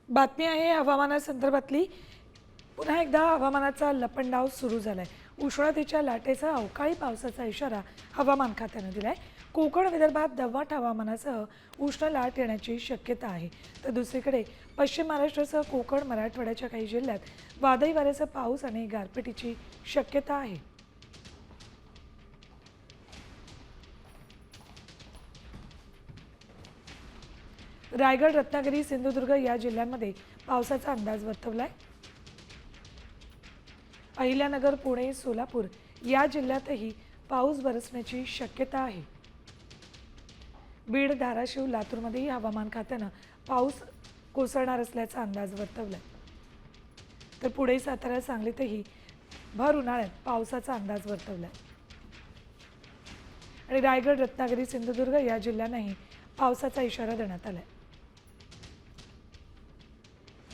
बातमी आहे हवामानासंदर्भातली। पुन्हा एकदा हवामानाचा लपंडाव सुरू झालाय। उष्णतेच्या लाटेसह अवकाळी पावसाचा इशारा हवामान खात्याने दिलाय। कोकण विदर्भात दमट हवामानासह उष्ण लाट येण्याची शक्यता आहे। तर दुसरीकडे पश्चिम महाराष्ट्रासह कोकण मराठवाड्याच्या काही जिल्ह्यात वादळी वाऱ्यासह पाऊस आणि गारपिटीची शक्यता आहे। रायगड, रत्नागिरी, सिंधुदुर्ग या जिल्ह्यांमध्ये पावसाचा अंदाज वर्तवलाय। अहिल्यानगर, पुणे, सोलापूर या जिल्ह्यातही पाऊस बरसण्याची शक्यता आहे। बीड, धाराशिव, लातूरमध्येही हवामान खात्यानं पाऊस कोसळणार असल्याचा अंदाज वर्तवलाय। तर पुणे, सातारा, सांगलीतही भर उन्हाळ्यात पावसाचा अंदाज वर्तवलाय आणि रायगड, रत्नागिरी, सिंधुदुर्ग या जिल्ह्यांनाही पावसाचा इशारा देण्यात आलाय।